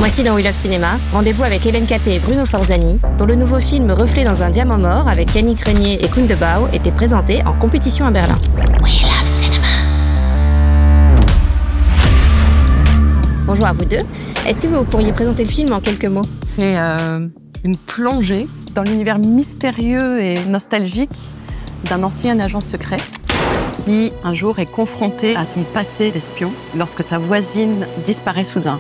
Voici dans We Love Cinéma, rendez-vous avec Hélène Caté et Bruno Forzani, dont le nouveau film Reflet dans un diamant mort avec Yannick Renier et Koen de Bao était présenté en compétition à Berlin. We Love Cinéma. Bonjour à vous deux. Est-ce que vous pourriez présenter le film en quelques mots? C'est une plongée dans l'univers mystérieux et nostalgique d'un ancien agent secret qui, un jour, est confronté à son passé d'espion lorsque sa voisine disparaît soudain.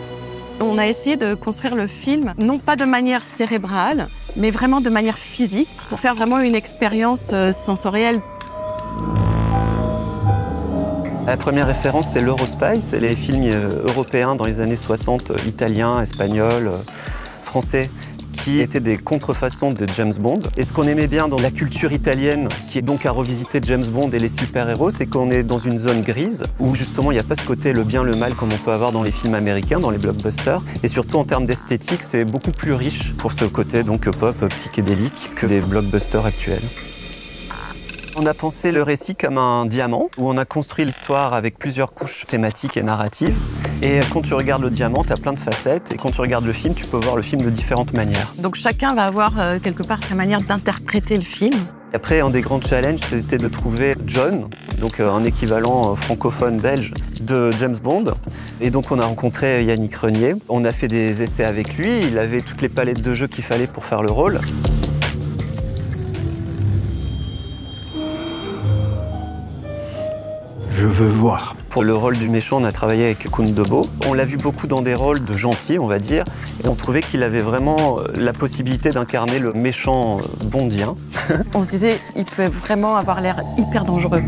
On a essayé de construire le film, non pas de manière cérébrale, mais vraiment de manière physique, pour faire vraiment une expérience sensorielle. La première référence, c'est l'Eurospy, c'est les films européens dans les années 60, italiens, espagnols, français, qui étaient des contrefaçons de James Bond. Et ce qu'on aimait bien dans la culture italienne, qui est donc à revisiter James Bond et les super-héros, c'est qu'on est dans une zone grise, où justement il n'y a pas ce côté le bien, le mal, comme on peut avoir dans les films américains, dans les blockbusters. Et surtout en termes d'esthétique, c'est beaucoup plus riche pour ce côté donc pop, psychédélique, que les blockbusters actuels. On a pensé le récit comme un diamant, où on a construit l'histoire avec plusieurs couches thématiques et narratives. Et quand tu regardes le diamant, tu as plein de facettes. Et quand tu regardes le film, tu peux voir le film de différentes manières. Donc chacun va avoir quelque part sa manière d'interpréter le film. Après, un des grands challenges, c'était de trouver John, donc un équivalent francophone belge de James Bond. Et donc on a rencontré Yannick Renier. On a fait des essais avec lui. Il avait toutes les palettes de jeux qu'il fallait pour faire le rôle. Je veux voir. Pour le rôle du méchant, on a travaillé avec Koen de Bao. On l'a vu beaucoup dans des rôles de gentil, on va dire, et on trouvait qu'il avait vraiment la possibilité d'incarner le méchant bondien. On se disait, il pouvait vraiment avoir l'air hyper dangereux.